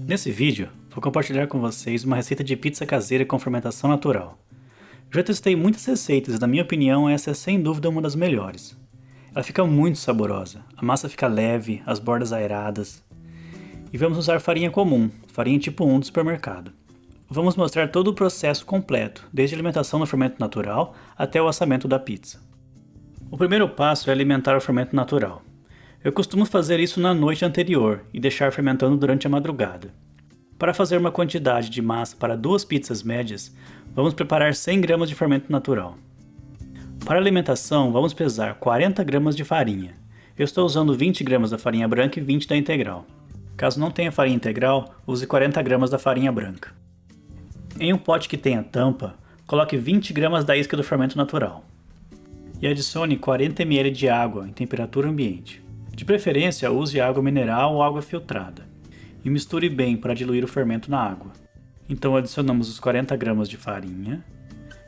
Nesse vídeo, vou compartilhar com vocês uma receita de pizza caseira com fermentação natural. Eu já testei muitas receitas e, na minha opinião, essa é sem dúvida uma das melhores. Ela fica muito saborosa, a massa fica leve, as bordas aeradas. E vamos usar farinha comum, farinha tipo 1 do supermercado. Vamos mostrar todo o processo completo, desde a alimentação no fermento natural até o assamento da pizza. O primeiro passo é alimentar o fermento natural. Eu costumo fazer isso na noite anterior e deixar fermentando durante a madrugada. Para fazer uma quantidade de massa para 2 pizzas médias, vamos preparar 100 gramas de fermento natural. Para a alimentação, vamos pesar 40 gramas de farinha. Eu estou usando 20 gramas da farinha branca e 20 da integral. Caso não tenha farinha integral, use 40 gramas da farinha branca. Em um pote que tenha tampa, coloque 20 gramas da isca do fermento natural. E adicione 40 ml de água em temperatura ambiente. De preferência, use água mineral ou água filtrada. E misture bem para diluir o fermento na água. Então adicionamos os 40 gramas de farinha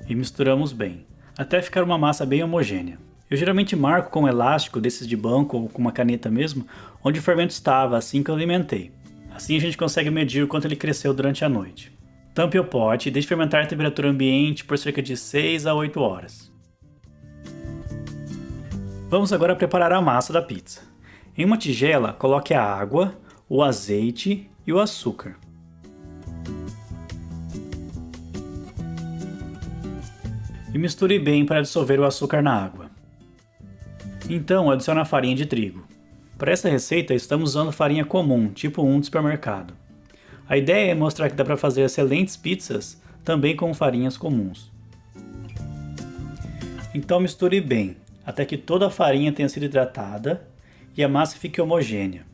e misturamos bem, até ficar uma massa bem homogênea. Eu geralmente marco com um elástico desses de banco ou com uma caneta mesmo, onde o fermento estava assim que eu alimentei. Assim a gente consegue medir o quanto ele cresceu durante a noite. Tampe o pote e deixe fermentar em temperatura ambiente por cerca de 6 a 8 horas. Vamos agora preparar a massa da pizza. Em uma tigela, coloque a água, o azeite e o açúcar. E misture bem para dissolver o açúcar na água. Então, adicione a farinha de trigo. Para essa receita, estamos usando farinha comum, tipo 1 do supermercado. A ideia é mostrar que dá para fazer excelentes pizzas também com farinhas comuns. Então misture bem, até que toda a farinha tenha sido hidratada e a massa fique homogênea.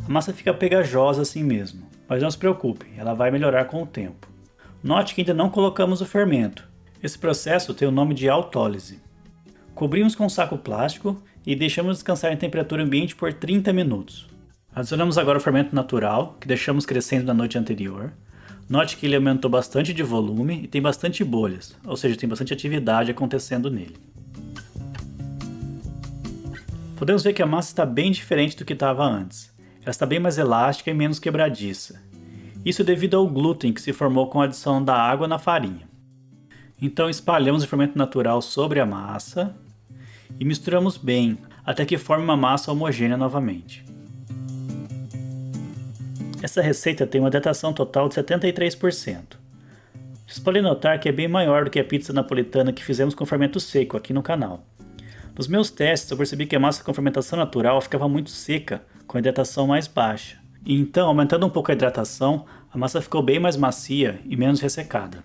A massa fica pegajosa assim mesmo, mas não se preocupe, ela vai melhorar com o tempo. Note que ainda não colocamos o fermento. Esse processo tem o nome de autólise. Cobrimos com um saco plástico e deixamos descansar em temperatura ambiente por 30 minutos. Adicionamos agora o fermento natural, que deixamos crescendo na noite anterior. Note que ele aumentou bastante de volume e tem bastante bolhas, ou seja, tem bastante atividade acontecendo nele. Podemos ver que a massa está bem diferente do que estava antes. Ela está bem mais elástica e menos quebradiça. Isso é devido ao glúten que se formou com a adição da água na farinha. Então espalhamos o fermento natural sobre a massa e misturamos bem, até que forme uma massa homogênea novamente. Essa receita tem uma hidratação total de 73%. Vocês podem notar que é bem maior do que a pizza napolitana que fizemos com fermento seco aqui no canal. Nos meus testes eu percebi que a massa com fermentação natural ficava muito seca, com a hidratação mais baixa. E então, aumentando um pouco a hidratação, a massa ficou bem mais macia e menos ressecada.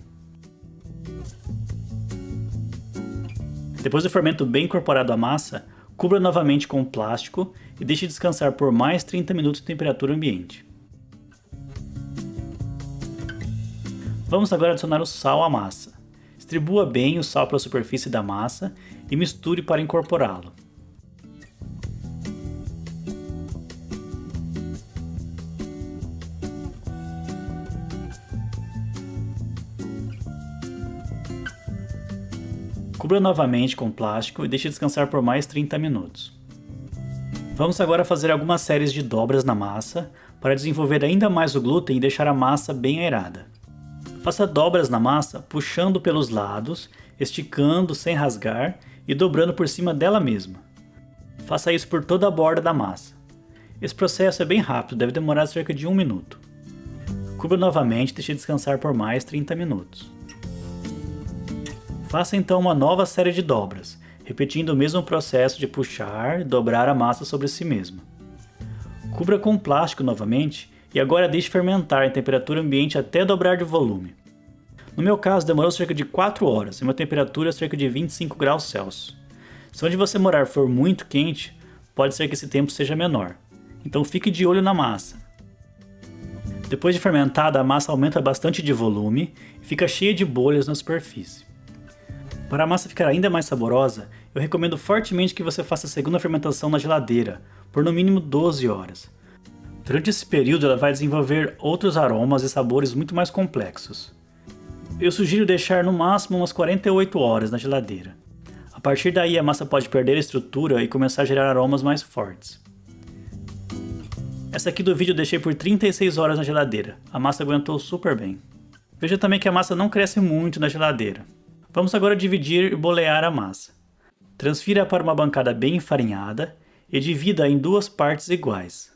Depois do fermento bem incorporado à massa, cubra novamente com plástico e deixe descansar por mais 30 minutos em temperatura ambiente. Vamos agora adicionar o sal à massa. Distribua bem o sal pela superfície da massa e misture para incorporá-lo. Cubra novamente com plástico e deixe descansar por mais 30 minutos. Vamos agora fazer algumas séries de dobras na massa para desenvolver ainda mais o glúten e deixar a massa bem aerada. Faça dobras na massa puxando pelos lados, esticando sem rasgar e dobrando por cima dela mesma. Faça isso por toda a borda da massa. Esse processo é bem rápido, deve demorar cerca de 1 minuto. Cubra novamente e deixe descansar por mais 30 minutos. Faça então uma nova série de dobras, repetindo o mesmo processo de puxar e dobrar a massa sobre si mesma. Cubra com plástico novamente e agora deixe fermentar em temperatura ambiente até dobrar de volume. No meu caso demorou cerca de 4 horas e uma temperatura cerca de 25 graus Celsius. Se onde você morar for muito quente, pode ser que esse tempo seja menor. Então fique de olho na massa. Depois de fermentada, a massa aumenta bastante de volume e fica cheia de bolhas na superfície. Para a massa ficar ainda mais saborosa, eu recomendo fortemente que você faça a segunda fermentação na geladeira, por no mínimo 12 horas. Durante esse período ela vai desenvolver outros aromas e sabores muito mais complexos. Eu sugiro deixar no máximo umas 48 horas na geladeira. A partir daí a massa pode perder a estrutura e começar a gerar aromas mais fortes. Essa aqui do vídeo eu deixei por 36 horas na geladeira. A massa aguentou super bem. Veja também que a massa não cresce muito na geladeira. Vamos agora dividir e bolear a massa. Transfira para uma bancada bem enfarinhada e divida em duas partes iguais.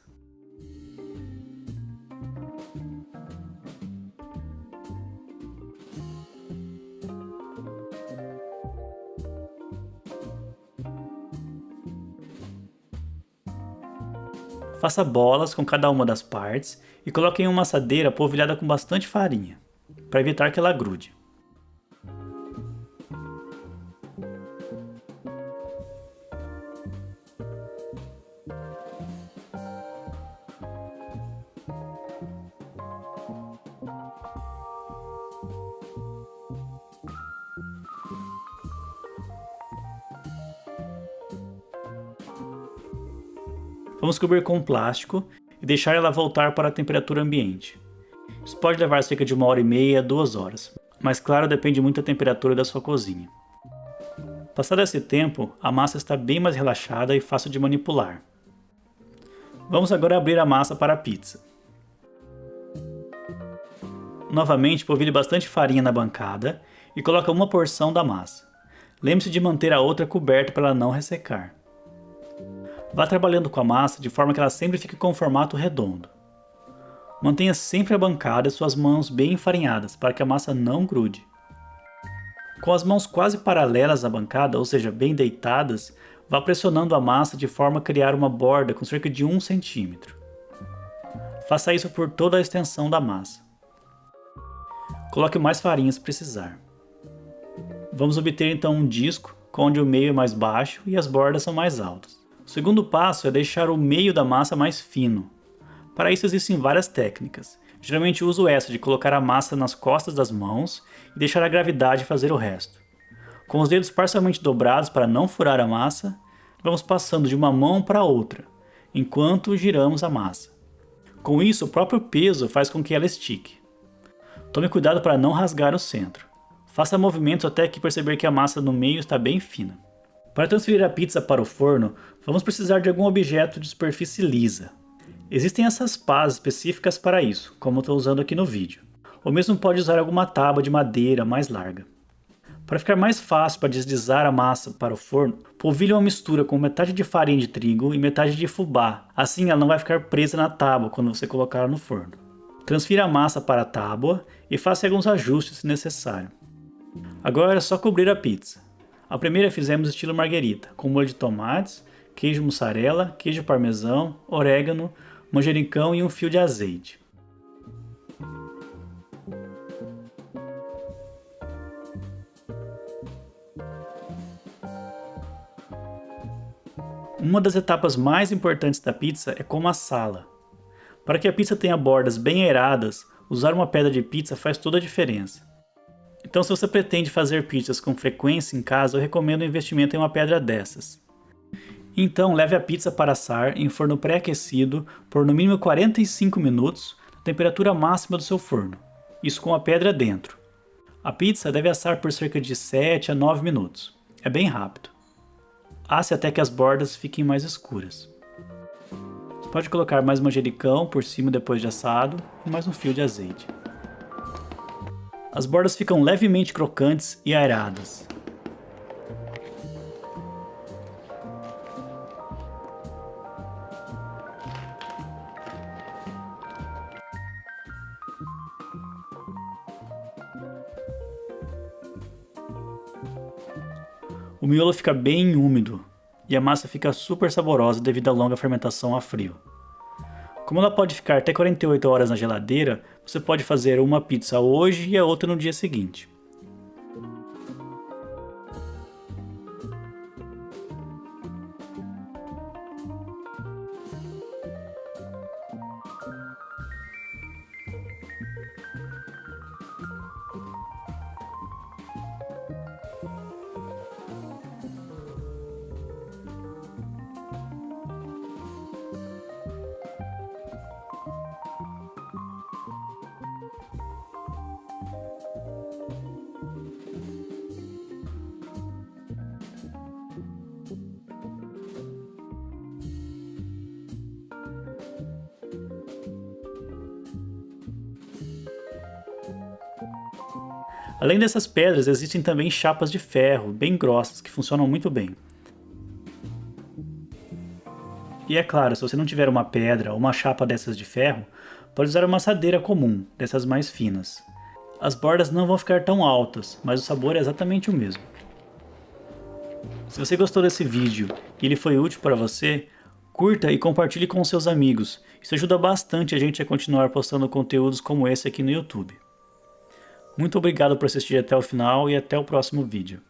Faça bolas com cada uma das partes e coloque em uma assadeira polvilhada com bastante farinha, para evitar que ela grude. Vamos cobrir com plástico e deixar ela voltar para a temperatura ambiente. Isso pode levar cerca de 1h30 a 2 horas, mas claro, depende muito da temperatura da sua cozinha. Passado esse tempo, a massa está bem mais relaxada e fácil de manipular. Vamos agora abrir a massa para a pizza. Novamente, polvilhe bastante farinha na bancada e coloque uma porção da massa. Lembre-se de manter a outra coberta para ela não ressecar. Vá trabalhando com a massa de forma que ela sempre fique com um formato redondo. Mantenha sempre a bancada e suas mãos bem enfarinhadas para que a massa não grude. Com as mãos quase paralelas à bancada, ou seja, bem deitadas, vá pressionando a massa de forma a criar uma borda com cerca de 1 cm. Faça isso por toda a extensão da massa. Coloque mais farinha se precisar. Vamos obter então um disco, onde o meio é mais baixo e as bordas são mais altas. O segundo passo é deixar o meio da massa mais fino. Para isso existem várias técnicas. Geralmente uso essa de colocar a massa nas costas das mãos e deixar a gravidade fazer o resto. Com os dedos parcialmente dobrados para não furar a massa, vamos passando de uma mão para outra, enquanto giramos a massa. Com isso, o próprio peso faz com que ela estique. Tome cuidado para não rasgar o centro. Faça movimentos até que perceber que a massa no meio está bem fina. Para transferir a pizza para o forno, vamos precisar de algum objeto de superfície lisa. Existem essas pás específicas para isso, como estou usando aqui no vídeo. Ou mesmo pode usar alguma tábua de madeira mais larga. Para ficar mais fácil para deslizar a massa para o forno, polvilhe uma mistura com metade de farinha de trigo e metade de fubá. Assim ela não vai ficar presa na tábua quando você colocar no forno. Transfira a massa para a tábua e faça alguns ajustes se necessário. Agora é só cobrir a pizza. A primeira fizemos estilo marguerita, com molho de tomates, queijo mussarela, queijo parmesão, orégano, manjericão e um fio de azeite. Uma das etapas mais importantes da pizza é como assá-la. Para que a pizza tenha bordas bem aeradas, usar uma pedra de pizza faz toda a diferença. Então, se você pretende fazer pizzas com frequência em casa, eu recomendo o investimento em uma pedra dessas. Então, leve a pizza para assar em forno pré-aquecido por no mínimo 45 minutos, na temperatura máxima do seu forno. Isso com a pedra dentro. A pizza deve assar por cerca de 7 a 9 minutos. É bem rápido. Asse até que as bordas fiquem mais escuras. Você pode colocar mais manjericão por cima depois de assado e mais um fio de azeite. As bordas ficam levemente crocantes e aeradas. O miolo fica bem úmido e a massa fica super saborosa devido à longa fermentação a frio. Como ela pode ficar até 48 horas na geladeira, você pode fazer uma pizza hoje e a outra no dia seguinte. Além dessas pedras, existem também chapas de ferro, bem grossas, que funcionam muito bem. E é claro, se você não tiver uma pedra ou uma chapa dessas de ferro, pode usar uma assadeira comum, dessas mais finas. As bordas não vão ficar tão altas, mas o sabor é exatamente o mesmo. Se você gostou desse vídeo e ele foi útil para você, curta e compartilhe com seus amigos. Isso ajuda bastante a gente a continuar postando conteúdos como esse aqui no YouTube. Muito obrigado por assistir até o final e até o próximo vídeo.